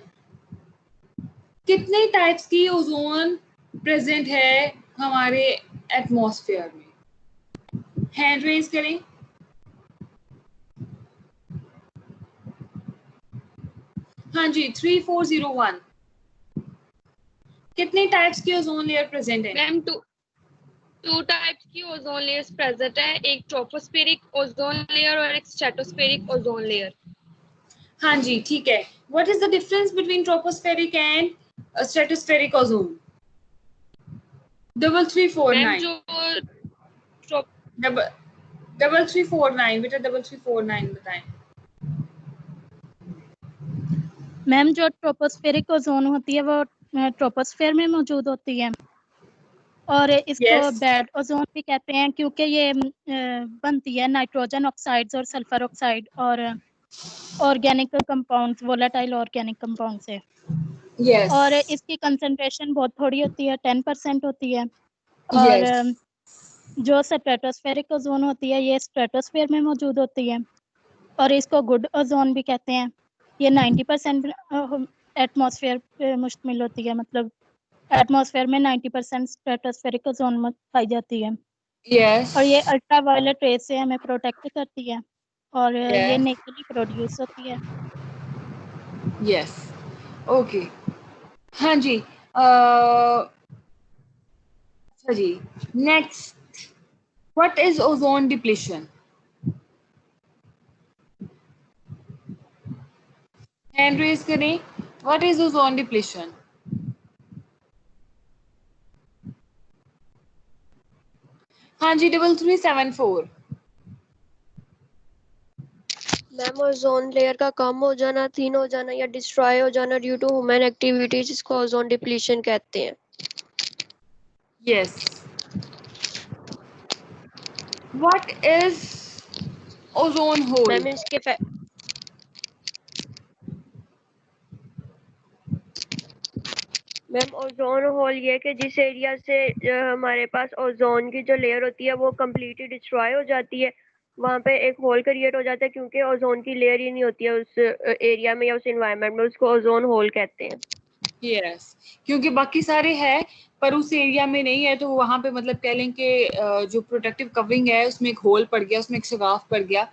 कितने टाइप्स की ओजोन प्रेजेंट है हमारे एटमॉस्फेयर में? हैंड रेज करें। हाँ जी, 3401। कितने टाइप्स की ओजोन लेयर प्रेजेंट है? मैम टू टाइप्स की ओजोन लेयर्स प्रेजेंट है, एक ट्रोपोस्फेरिक ओजोन लेयर और एक स्ट्रेटोस्फेरिक ओजोन लेयर। हाँ जी, ठीक है। What is the difference between tropospheric and stratospheric ozone? 3349। Ma'am जो 3349 बेटा, 3349 बताएं। मैम जो ट्रोपोस्फेरिक ओजोन होती है वो ट्रोपोस्फेयर में मौजूद होती है, और इसको बैड ओजोन भी कहते हैं क्योंकि ये बनती है नाइट्रोजन ऑक्साइड्स और सल्फर ऑक्साइड और organic compounds, volatile organic compound से। और इसकी कंसंट्रेशन बहुत थोड़ी होती है, 10% होती है। और जो स्ट्रेटोस्फेरिक ओजोन होती है ये स्ट्रेटोस्फेयर में मौजूद होती है, और इसको गुड ओजोन भी कहते हैं। ये 90% एटमॉस्फेयर पे मुश्तमिल होती है, मतलब एटमॉस्फेयर में 90% स्ट्रेटोस्फेरिक ओजोन पाई जाती है। और ये अल्ट्रावायलेट रेज से हमें प्रोटेक्ट करती है, और ये नेचुरली प्रोड्यूस होती है। यस, ओके, हाँ जी, अच्छा जी, next, what is ozone depletion? Hand raise करें। What is ozone depletion? हाँ जी 3374। मैम ओजोन लेयर का कम हो जाना, थिन हो जाना या डिस्ट्रॉय हो जाना ड्यू टू ह्यूमन एक्टिविटीज, इसको ओजोन डिप्लीशन कहते हैं। Yes. What is ozone hole? Ma'am इसके मैम ओजोन होल ये कि जिस एरिया से हमारे पास ओजोन की जो लेयर होती है वो कम्प्लीटली डिस्ट्रॉय हो जाती है, वहाँ पे एक होल क्रिएट हो जाता है, क्योंकि ओजोन की लेयर ही नहीं होती है उस एरिया में या उस एनवायरनमेंट में, उसको ओजोन होल कहते हैं। यस, क्योंकि बाकी सारे हैं पर उस एरिया में नहीं है, तो वहां पे मतलब कह लें कि जो प्रोटेक्टिव कवरिंग है उसमें एक होल पड़ गया, उसमें एक शगाफ पड़ गया,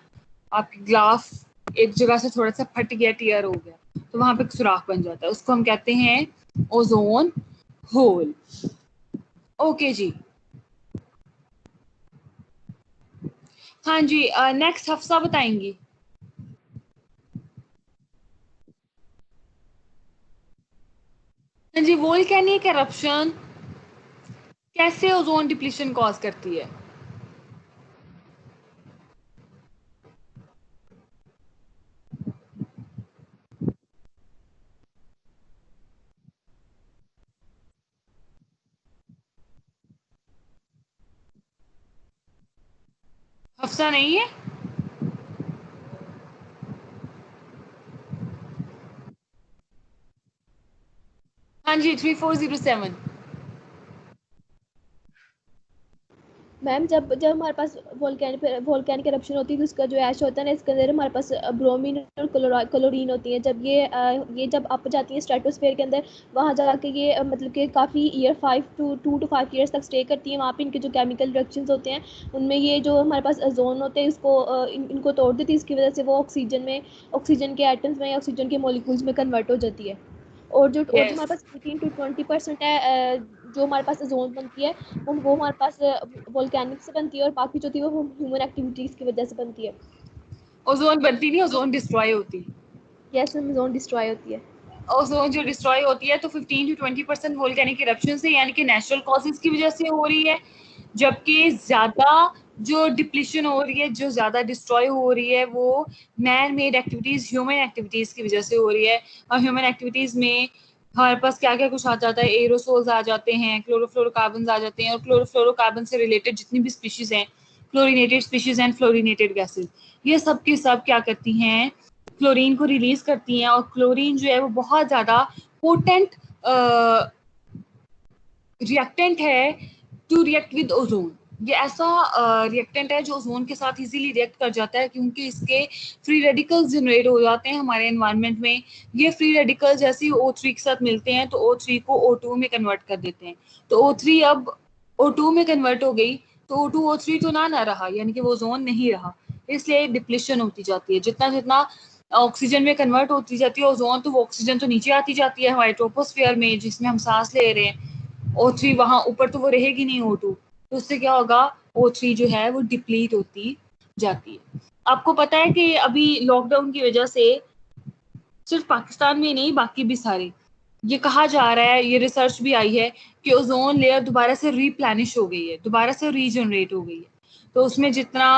आपकी ग्लास एक जगह से थोड़ा सा फट गया, टीयर हो गया, तो वहां पे एक सुराख बन जाता है, उसको हम कहते हैं ओजोन होल। ओके जी। हाँ जी, नेक्स्ट हफ्सा बताएंगी। हाँ जी, वोल्केनिक एरप्शन कैसे ओजोन डिप्लीशन कॉज करती है? हफ्सा नहीं है? हाँ जी 3407। मैम जब जब हमारे पास वोल्केनिक eruption होती है तो उसका जो ऐश होता है ना, इसके अंदर हमारे पास ब्रोमीन और क्लोरीन होती है। जब ये जब अप जाती है स्ट्रेटोस्फेयर के अंदर, वहाँ जाके ये मतलब कि काफ़ी ईयर 2 to 5 ईयर्स तक स्टे करती हैं। वहाँ पे इनके जो केमिकल रिएक्शंस होते हैं उनमें ये जो हमारे पास ओजोन होते हैं इसको इनको तोड़ देती है, इसकी वजह से वो ऑक्सीजन के एटम्स में या ऑक्सीजन के मॉलिक्यूल्स में कन्वर्ट हो जाती है। और जो हमारे पास 18 to 20% है जो हमारे पास ओजोन बनती है, वो हमारे पास वोल्केनिक से बनती है, और बाकी जो थी वो ह्यूमन एक्टिविटीज की वजह से बनती है। ओजोन बनती नहीं, ओजोन डिस्ट्रॉय होती। यस, ओजोन डिस्ट्रॉय होती है। ओजोन जो डिस्ट्रॉय होती है तो 15 to 20% वोल्केनिक इरप्शन से, यानी कि नेचुरल कॉजेज की वजह से हो रही है, जबकि ज्यादा जो डिप्लीशन हो रही है, जो ज्यादा डिस्ट्रॉय हो रही है, वो man made activities, human activities की वजह से हो रही है। और ह्यूमन एक्टिविटीज में हमारे पास क्या क्या कुछ आ जाता है, एरोसोल्स आ जाते हैं, क्लोरोफ्लोरोकार्बन आ जाते हैं, और क्लोरोफ्लोरोकार्बन से रिलेटेड जितनी भी स्पीशीज हैं, क्लोरीनेटेड स्पीशीज एंड फ्लोरीनेटेड गैसेज, ये सब के सब क्या करती हैं, क्लोरीन को रिलीज करती हैं। और क्लोरीन जो है वो बहुत ज्यादा पोटेंट रिएक्टेंट है टू रिएक्ट विद ओजोन। ये ऐसा रिएक्टेंट है जो ओजोन के साथ इजीली रिएक्ट कर जाता है, क्योंकि इसके फ्री रेडिकल्स जनरेट हो जाते हैं हमारे एनवायरनमेंट में। ये फ्री रेडिकल्स जैसे ही O3 के साथ मिलते हैं तो O3 को O2 में कन्वर्ट कर देते हैं, तो O3 अब O2 में कन्वर्ट हो गई, तो O2 O3 तो ना रहा, यानी कि वो ओजोन नहीं रहा, इसलिए डिप्लीशन होती जाती है। जितना जितना ऑक्सीजन में कन्वर्ट होती जाती है ओजोन, तो वो ऑक्सीजन तो नीचे आती जाती है हमारे ट्रोपोस्फेयर में, जिसमें हम सांस ले रहे हैं। O3 वहां ऊपर तो वो रहेगी नहीं O2, तो उससे क्या होगा, O3 जो है वो डिप्लीट होती जाती है। आपको पता है कि अभी लॉकडाउन की वजह से सिर्फ पाकिस्तान में नहीं, बाकी भी सारे, ये कहा जा रहा है, ये रिसर्च भी आई है कि ओजोन लेयर दोबारा से रीप्लेनिश हो गई है, दोबारा से रीजनरेट हो गई है। तो उसमें जितना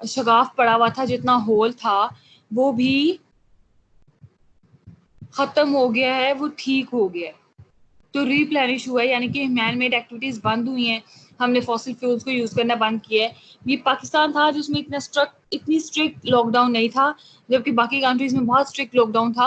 शगाफ पड़ा हुआ था, जितना होल था, वो भी खत्म हो गया है, वो ठीक हो गया है, तो रीप्लेनिश हुआ है, यानी कि मैन मेड एक्टिविटीज बंद हुई हैं, हमने फॉसिल फ्यूल्स को यूज करना बंद किया है। ये पाकिस्तान था जिसमें इतनी स्ट्रिक्ट लॉकडाउन नहीं था, जबकि बाकी कंट्रीज में बहुत स्ट्रिक्ट लॉकडाउन था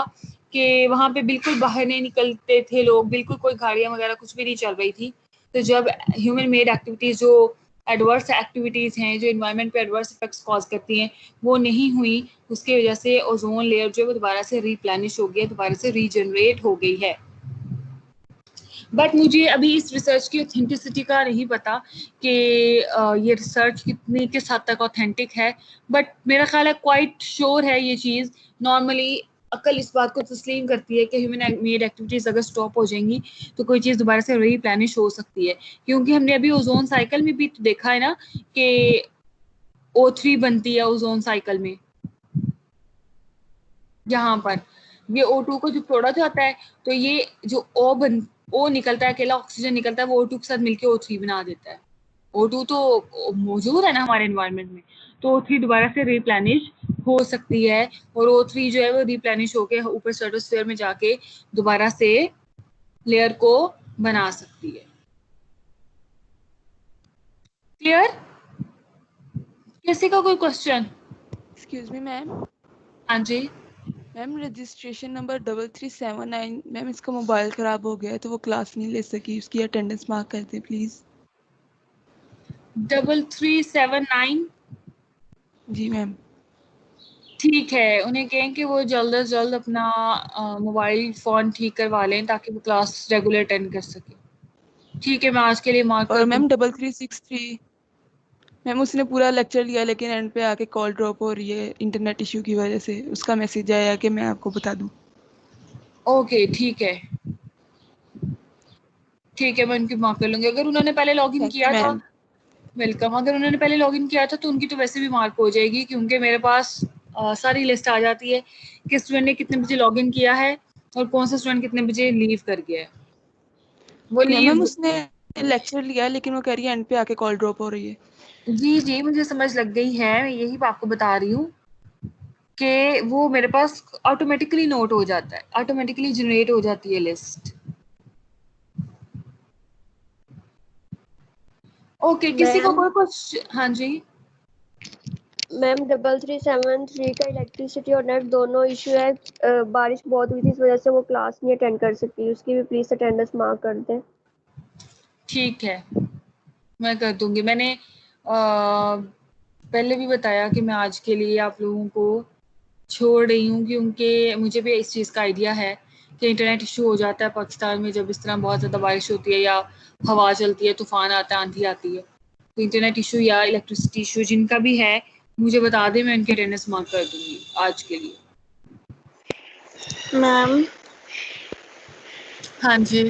कि वहां पे बिल्कुल बाहर नहीं निकलते थे लोग, बिल्कुल कोई गाड़ियां वगैरह कुछ भी नहीं चल रही थी। तो जब ह्यूमन मेड एक्टिविटीज, जो एडवर्स एक्टिविटीज हैं, जो इन्वायरमेंट पे एडवर्स इफेक्ट्स कॉज करती हैं, वो नहीं हुई, उसकी वजह से ओजोन लेयर जो है वो दोबारा से रीप्लेनिश हो गई है, दोबारा से रीजनरेट हो गई है। बट मुझे अभी इस रिसर्च की ऑथेंटिसिटी का नहीं पता कि ये रिसर्च कितनी किस हद तक ऑथेंटिक है, बट मेरा ख्याल है क्वाइट श्योर है ये चीज़। नॉर्मली अकल इस बात को तस्लीम करती है कि ह्यूमन मेड एक्टिविटीज़ अगर स्टॉप हो जाएंगी तो कोई चीज़ दोबारा से रीप्लेनिश हो सकती है, क्योंकि हमने अभी ओजोन साइकिल में भी तो देखा है ना कि O3 बनती है ओजोन साइकिल में, यहाँ पर ये O2 को जब तोड़ा जाता है तो ये जो O निकलता है, अकेला ऑक्सीजन निकलता है, वो O2 के साथ मिलकर O3 बना देता है। O2 तो मौजूद है ना हमारे एनवायरनमेंट में, तो O3 दोबारा से रिप्लेनिश हो सकती है और O3 जो है वो रिप्लेनिश होके ऊपर स्ट्रेटोस्फीयर में जाके दोबारा से लेयर को बना सकती है। क्लियर? किसी का कोई क्वेश्चन? Excuse me ma'am. हाँ जी मैम रजिस्ट्रेशन नंबर 3379, मैम इसका मोबाइल ख़राब हो गया है तो वो क्लास नहीं ले सकी, उसकी अटेंडेंस मार्क कर दें प्लीज़। 3379। Ji ma'am. ठीक है, उन्हें कहें कि वो जल्द से जल्द अपना मोबाइल फ़ोन ठीक करवा लें ताकि वो क्लास रेगुलर अटेंड कर सके। ठीक है, मैं आज के लिए मार्क और कर मैम दूँ। 3363, मैम उसने पूरा लेक्चर लिया लेकिन एंड पे आके कॉल ड्रॉप हो रही है इंटरनेट इशू की वजह से, उसका मैसेज आया कि मैं आपको बता दूं। ओके ठीक है, ठीक है, मैं उनकी मार्क कर लूँगी। अगर उन्होंने पहले लॉगिन थैंक किया यू था, मैम। वेलकम। अगर उन्होंने पहले लॉगिन किया था तो उनकी तो वैसे भी मार्क हो जाएगी, क्योंकि मेरे पास सारी लिस्ट आ जाती है कि स्टूडेंट ने कितने बजे लॉगिन किया है और कौन सा स्टूडेंट कितने बजे लीव कर गया है। वो लीव मैम उसने लेक्चर लिया लेकिन वो कह रही है एंड पे आके कॉल ड्रॉप हो रही है। जी जी मुझे समझ लग गई है, यही आपको बता रही हूँ कि वो मेरे पास ऑटोमेटिकली नोट हो जाता है, ऑटोमेटिकली जनरेट हो जाती है लिस्ट। ओके, किसी को कोई क्वेश्चन? हाँ जी मैम 3373 का इलेक्ट्रिसिटी और नेट दोनों इशू है। बारिश बहुत हुई थी इस वजह से वो क्लास नहीं अटेंड कर सकती, उसकी भी प्लीज अटेंडेंस मार्क कर दें। ठीक है, मैं कर दूंगी। मैंने पहले भी बताया कि मैं आज के लिए आप लोगों को छोड़ रही हूँ, क्योंकि मुझे भी इस चीज़ का आइडिया है कि इंटरनेट इशू हो जाता है पाकिस्तान में जब इस तरह बहुत ज़्यादा बारिश होती है या हवा चलती है, तूफान आता है, आंधी आती है। तो इंटरनेट इशू या इलेक्ट्रिसिटी इशू जिनका भी है मुझे बता दें, मैं उनकी अटेंडेंस मार्क कर दूंगी आज के लिए। मैम हाँ जी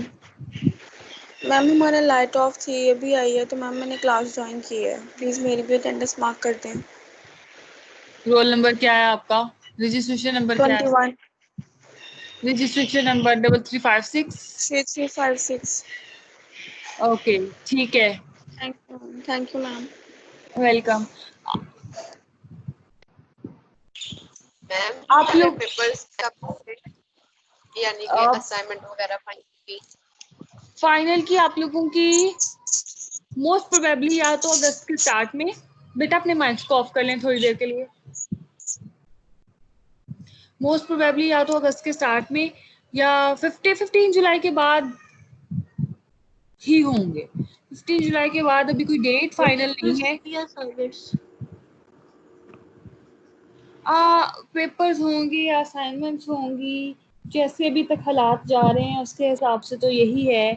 मैम हमारा लाइट ऑफ थी, अभी आई है तो मैम मैंने क्लास ज्वाइन की है, प्लीज़ मेरी भी अटेंडेंस मार्क कर दें। रोल नंबर क्या है आपका? रजिस्ट्रेशन नंबर क्या है? 21 रजिस्ट्रेशन नंबर 3356। 3356। ओके ठीक है, thank you ma'am. Welcome. Ma'am आप लोग पेपर्स कब, यानी कि असाइनमेंट वगैरह फाइनल की? फाइनल की आप लोगों की मोस्ट प्रोबेबली या तो अगस्त के स्टार्ट में। बेटा अपने माइक्स को ऑफ कर लें थोड़ी देर के लिए। मोस्ट प्रोबेबली या तो अगस्त के स्टार्ट में या 15 जुलाई के बाद ही होंगे। 15 जुलाई के बाद अभी कोई डेट फाइनल नहीं है। पेपर्स होंगी या असाइनमेंट्स होंगी, जैसे अभी तक हालात जा रहे हैं उसके हिसाब से तो यही है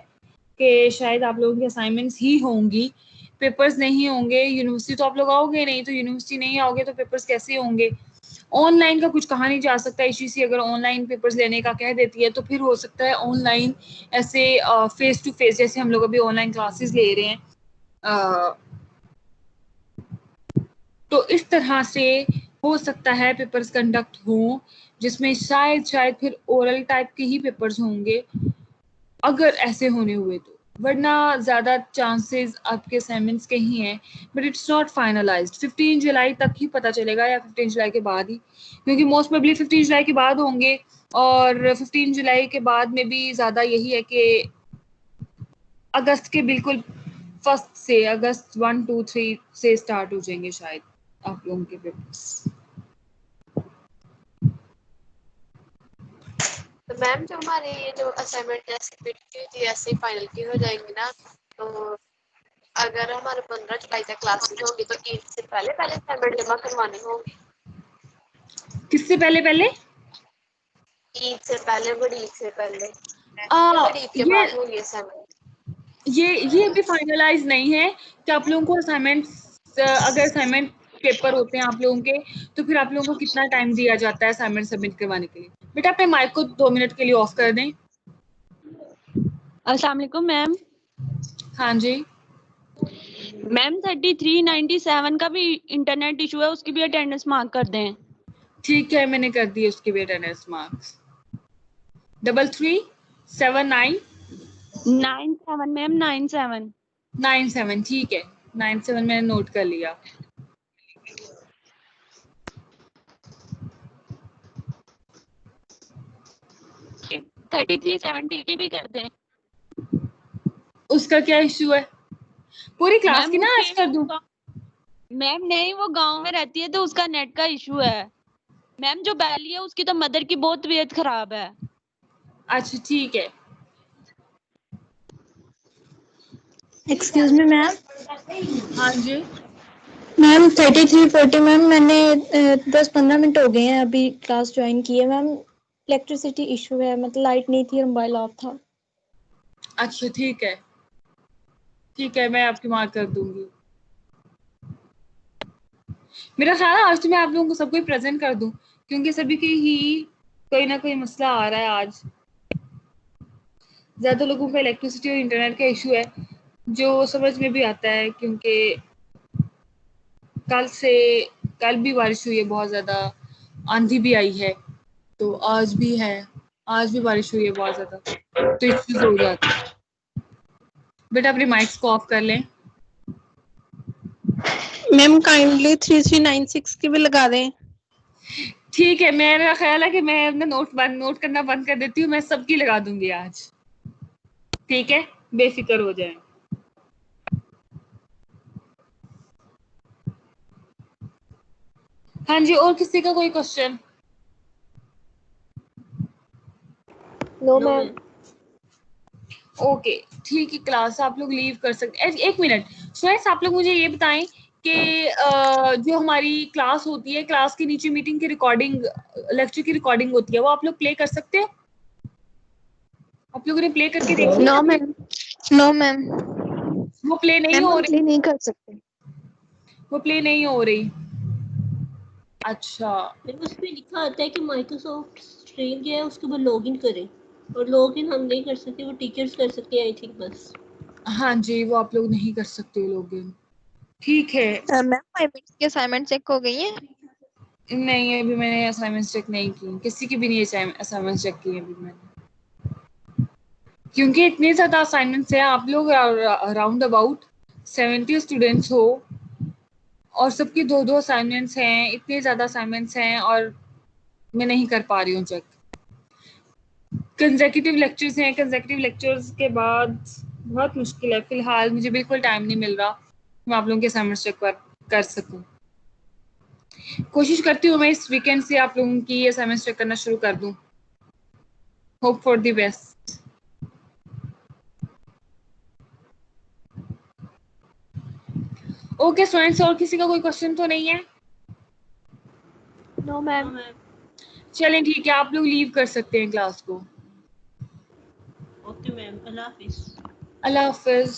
कि शायद आप लोगों की असाइनमेंट्स ही होंगी, पेपर्स नहीं होंगे। यूनिवर्सिटी तो आप लोग आओगे नहीं, तो यूनिवर्सिटी नहीं आओगे तो पेपर्स कैसे होंगे? ऑनलाइन का कुछ कहा नहीं जा सकता। ईसीसी अगर ऑनलाइन पेपर्स लेने का कह देती है तो फिर हो सकता है ऑनलाइन ऐसे फेस टू फेस, जैसे हम लोग अभी ऑनलाइन क्लासेस ले रहे हैं, तो इस तरह से हो सकता है पेपर्स कंडक्ट हो, जिसमें शायद फिर ओरल टाइप के ही पेपर्स होंगे अगर ऐसे होने हुए तो, वरना ज़्यादा चांसेस आपके असाइनमेंट्स के ही हैं। But it's not finalised. 15 जुलाई तक ही पता चलेगा या 15 जुलाई के बाद ही, क्योंकि मोस्ट प्रोबेबली 15 जुलाई के बाद होंगे। और 15 जुलाई के बाद में भी ज़्यादा यही है कि अगस्त के बिल्कुल फर्स्ट से, अगस्त 1, 2, 3 से स्टार्ट हो जाएंगे शायद आप लोगों के पेपर्स। तो मैम जो हमारे ये जो असाइनमेंट ऐसे की थी ऐसे फाइनल की हो जाएंगी ना, तो अगर हमारे 15 जुलाई तक क्लासेस होंगी तो ईद से पहले पहले असाइनमेंट जमा करवाने होंगे। किससे पहले पहले? ईद से पहले, बड़ी ईद से पहले, बड़ी ईद के बाद होंगी असाइनमेंट। ये अभी फाइनलाइज नहीं है कि आप लोगों को असाइनमेंट, अगर असाइनमेंट पेपर होते हैं आप लोगों के तो फिर आप लोगों को कितना टाइम दिया जाता है असाइनमेंट सबमिट करवाने के लिए। बेटा अपने माइक को 2 मिनट के लिए ऑफ कर दें। अस्सलाम वालेकुम मैम। हाँ जी मैम 3397 का भी इंटरनेट इशू है, उसकी भी अटेंडेंस मार्क कर दें। ठीक है, मैंने कर दी उसकी भी अटेंडेंस मार्क्स। 3379 97 मैम 97 97 ठीक है, 97 मैंने नोट कर लिया। Okay, 3370 की भी कर दें। उसका क्या इशू है? पूरी क्लास मैम की ना आज कर दूं? मैम नहीं, वो गांव में रहती है तो उसका नेट का इशू है। मैम जो बैली है उसकी तो मदर की बहुत तबीयत खराब है। अच्छा ठीक है। Excuse me ma'am. हाँ जी मैम 3340 मैम, मैंने 10-15 मिनट हो गए हैं अभी क्लास ज्वाइन की है मैम। इलेक्ट्रिसिटी इशू है, मतलब लाइट नहीं थी और मोबाइल ऑफ था। अच्छा ठीक है, ठीक है, मैं आपकी मार्क कर दूंगी। मेरा ख्याल है आज तो मैं आप लोगों को सबको ही प्रेजेंट कर दूं, क्योंकि सभी की ही कोई ना कोई मसला आ रहा है आज। ज्यादा लोगों का इलेक्ट्रिसिटी और इंटरनेट का इशू है, जो समझ में भी आता है, क्योंकि कल भी बारिश हुई है, बहुत ज्यादा आंधी भी आई है, तो आज भी बारिश हुई है बहुत ज्यादा, तो इश्यूज हो जाते हैं। बेटा अपने माइक्स को ऑफ कर लें। मैम काइंडली 3396 की भी लगा दें। ठीक है, मेरा ख्याल है कि मैं अपना नोट करना बंद कर देती हूँ, मैं सबकी लगा दूंगी आज। ठीक है, बेफिक्र हो जाए। हाँ जी, और किसी का कोई क्वेश्चन? No ma'am. ओके ठीक है, क्लास आप लोग लीव कर सकते हैं। एक मिनट सुरेश, आप लोग मुझे ये बताएं कि जो हमारी क्लास होती है, क्लास के नीचे मीटिंग की रिकॉर्डिंग, लेक्चर की रिकॉर्डिंग होती है, वो आप लोग प्ले कर सकते हो? आप लोगों ने प्ले करके देखी? नो मैम, नो मैम, वो प्ले नहीं हो रही? नहीं कर सकते। वो प्ले नहीं हो रही? अच्छा उस पे लिखा आता है कि माइक्रोसॉफ्ट स्ट्रीम जो है उसके ऊपर लॉगिन करें, और लॉगिन हम नहीं कर सकते, वो टीचर्स कर सकते हैं आई थिंक बस। हाँ जी, वो आप लोग नहीं कर सकते लॉगिन। ठीक है मैम असाइनमेंट्स की असाइनमेंट चेक हो गई है? नहीं, अभी मैंने असाइनमेंट्स चेक नहीं की, किसी की भी नहीं असाइनमेंट्स चेक की अभी मैंने, क्योंकि इतने ज्यादा असाइनमेंट्स हैं। आप लोग अराउंड अबाउट 70 स्टूडेंट्स हो और सबकी 2-2 असाइनमेंट्स हैं, इतने ज्यादा असाइनमेंट्स हैं और मैं नहीं कर पा रही हूँ चेक। कंसेक्यूटिव लेक्चर्स हैं, कंसेक्यूटिव लेक्चर्स के बाद बहुत मुश्किल है। फिलहाल मुझे बिल्कुल टाइम नहीं मिल रहा मैं आप लोगों के असाइनमेंट्स चेक कर सकूं। कोशिश करती हूँ मैं इस वीकेंड से आप लोगों की असाइनमेंट्स चेक करना शुरू कर दूं। Hope for the best. Okay students, और किसी का कोई क्वेश्चन तो नहीं है? No ma'am. चलें ठीक है, आप लोग लीव कर सकते हैं क्लास को। ओके मैम, अल्लाह हाफिज। अल्लाह हाफिज।